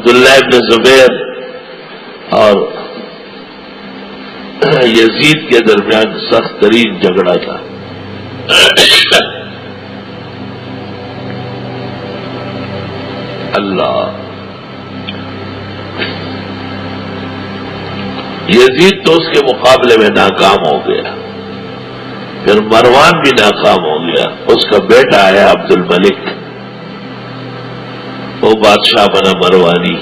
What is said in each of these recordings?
عبداللہ ابن زبیر اور یزید کے درمیان سخت ترین جھگڑا تھا. اللہ، یزید تو اس کے مقابلے میں ناکام ہو گیا. پھر مروان بھی ناکام ہو گیا. اس کا بیٹا آیا عبد الملک، وہ بادشاہ بنا مروانی،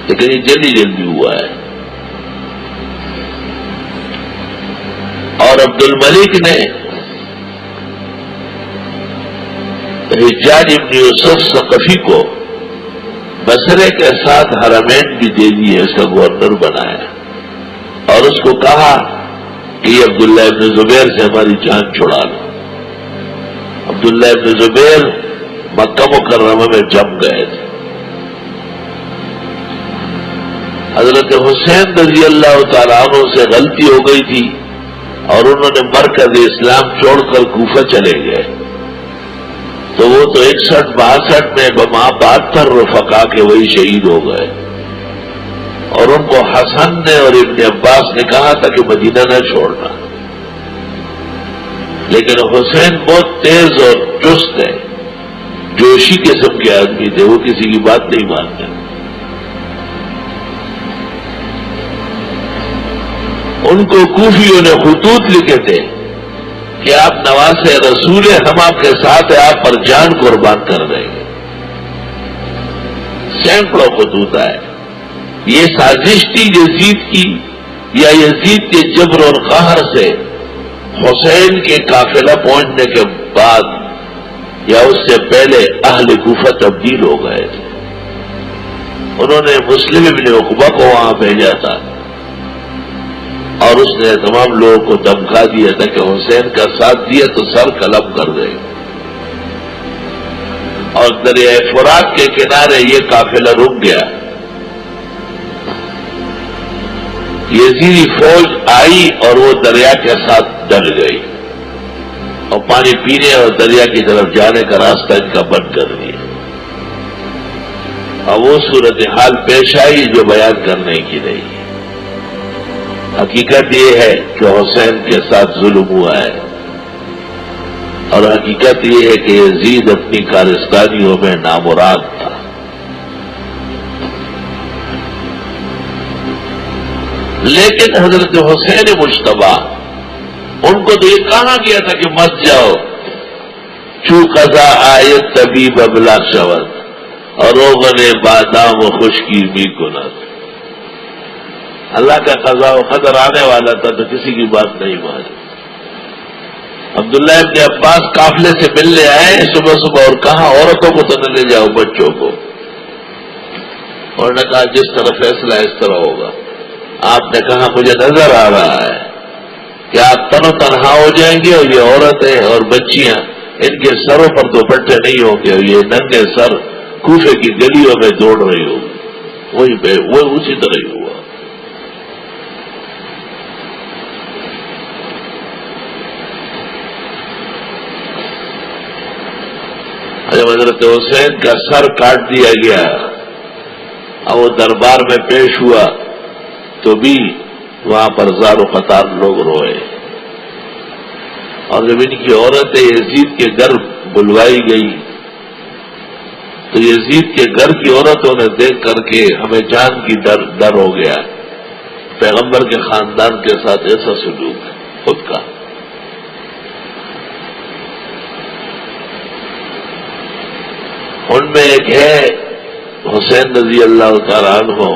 لیکن یہ جلدی ہوا ہے. اور عبد الملک نے حجاج ابن یوسف ثقفی کو بصرے کے ساتھ حرمین بھی دے دیے، اس کا گورنر بنایا، اور اس کو کہا کہ یہ عبداللہ ابن زبیر سے ہماری جان چھڑا لو. عبداللہ ابن زبیر مکہ مکرمہ میں جم گئے تھے. حضرت حسین رضی اللہ تعالیٰ عنہ سے غلطی ہو گئی تھی اور انہوں نے مرکز اسلام چھوڑ کر کوفہ چلے گئے، تو وہ تو 61-62 میں بما 72 رفقا کے وہی شہید ہو گئے. اور ان کو حسن نے اور ابن عباس نے کہا تھا کہ مدینہ نہ چھوڑنا، لیکن حسین بہت تیز اور چست ہے، جوشی قسم کے آدمی تھے، وہ کسی کی بات نہیں مانتے. ان کو کوفیوں نے خطوط لکھے تھے کہ آپ نواز رسول ہیں، ہم آپ کے ساتھ ہیں، آپ پر جان قربان کر دیں گے. سینکڑوں خطوط آئے. یہ سازش تھی یزید کی یا یزید کے جبر اور قہر سے حسین کے قافلہ پہنچنے کے بعد یا اس سے پہلے اہل کوفہ تبدیل ہو گئے تھے. انہوں نے مسلم ابن عقبہ کو وہاں بھیجا تھا اور اس نے تمام لوگوں کو دھمکا دیا تھا کہ حسین کا ساتھ دیا تو سر قلم کر دے. اور دریائے فرات کے کنارے یہ قافلہ رک گیا. یزیدی فوج آئی اور وہ دریا کے ساتھ ڈل گئی اور پانی پینے اور دریا کی طرف جانے کا راستہ ان کا بند کر دیا. اور وہ صورتحال پیش آئی جو بیان کرنے کی نہیں. حقیقت یہ ہے کہ حسین کے ساتھ ظلم ہوا ہے، اور حقیقت یہ ہے کہ یزید اپنی کارستانیوں میں نامراد تھا. لیکن حضرت حسین مجتبی ان کو تو یہ کہا گیا تھا کہ مت جاؤ، چو قضا آیت طبیب ابلا شود اور روغن بادام و خشکی بھی کنت. اللہ کا قضا و قدر آنے والا تھا تو کسی کی بات نہیں مانی. عبداللہ ابن عباس قافلے سے ملنے آئے صبح صبح اور کہا عورتوں کو تو نہ لے جاؤ، بچوں کو. اور نے کہا جس طرح فیصلہ اس طرح ہوگا. آپ نے کہا مجھے نظر آ رہا ہے کہ آپ تن و تنہا ہو جائیں گے اور یہ عورتیں اور بچیاں ان کے سروں پر دوپٹے نہیں ہوں گے اور یہ ننگے سر کوفے کی گلیوں میں دوڑ رہی ہوگی. وہ اسی طرح ہی ہوا. جب حضرت حسین کا سر کاٹ دیا گیا اور وہ دربار میں پیش ہوا تو بھی وہاں پر زار و قطار لوگ روئے. اور جب ان کی عورتیں یزید کے گھر بلوائی گئی تو یزید کے گھر کی عورتوں نے دیکھ کر کے ہمیں جان کی ڈر ہو گیا. پیغمبر کے خاندان کے ساتھ ایسا سلوک خود کا. ان میں ایک ہے حسین رضی اللہ تعالیٰ عنہ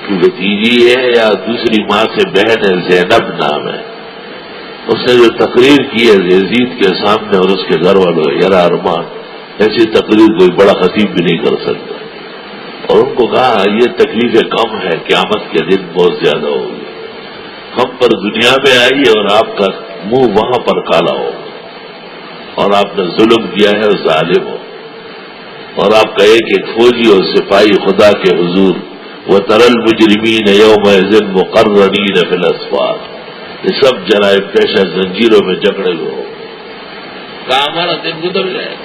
کی بھتیجی ہے یا دوسری ماں سے بہن ہے، زینب نام ہے. اس نے جو تقریر کی ہے یزید کے سامنے اور اس کے گھر والوں، یار ارمان ایسی تقریر کوئی بڑا خطیب بھی نہیں کر سکتا. اور ان کو کہا یہ تکلیفیں کم ہے، قیامت کے دن بہت زیادہ ہوگی. ہم پر دنیا میں آئی اور آپ کا منہ وہاں پر کالا ہو اور آپ نے ظلم کیا ہے اور ظالم ہو. اور آپ کا ایک ایک فوجی اور سپاہی خدا کے حضور وَتَرَى الْمُجْرِمِينَ يَوْمَئِذٍ مُقَرَّنِينَ فِي الْأَصْفَادِ، یہ سب جرائم پیشہ زنجیروں میں جکڑے ہوئے ہو. کہا ہمارا دن گزر جائے.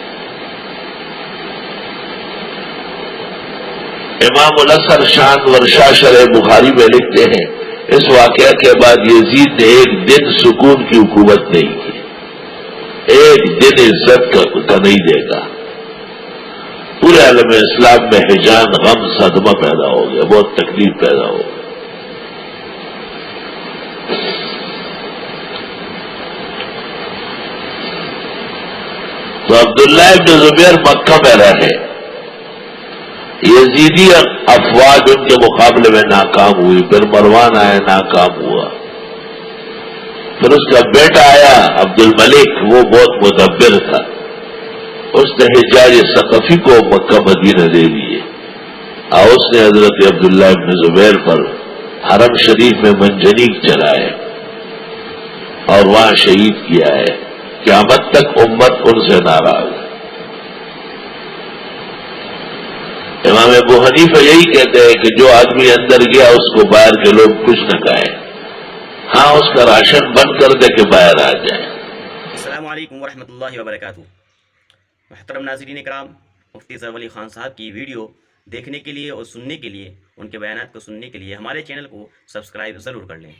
امام الاسر شان ورشا شرح بخاری میں لکھتے ہیں اس واقعہ کے بعد یزید نے ایک دن سکون کی حکومت نہیں کی، ایک دن عزت کا نہیں دے گا۔ پورے عالم اسلام میں ہجان، غم، صدمہ پیدا ہو گیا، بہت تکلیف پیدا ہو گئی۔ تو عبداللہ ابن زبیر مکہ میں رہے، یزیدی افواج ان کے مقابلے میں ناکام ہوئی، پھر مروان آیا، ناکام ہوا، پھر اس کا بیٹا آیا عبد الملک، وہ بہت مدبر تھا، اس نے حجاج ثقفی کو مکہ مدینہ دے دیے، اور اس نے حضرت عبداللہ ابن زبیر پر حرم شریف میں منجنیق چلائے اور وہاں شہید کیا ہے۔ قیامت تک امت ان سے ناراض ہے۔ امام ابو حنیفہ یہی کہتے ہیں کہ جو آدمی اندر گیا اس کو باہر کے لوگ کچھ نہ کہیں، ہاں اس کا راشن بند کر دے کہ باہر آ جائے۔ السلام علیکم ورحمۃ اللہ وبرکاتہ۔ محترم ناظرین کرام، مفتی ظفر علی خان صاحب کی ویڈیو دیکھنے کے لیے اور سننے کے لیے، ان کے بیانات کو سننے کے لیے ہمارے چینل کو سبسکرائب ضرور کر لیں۔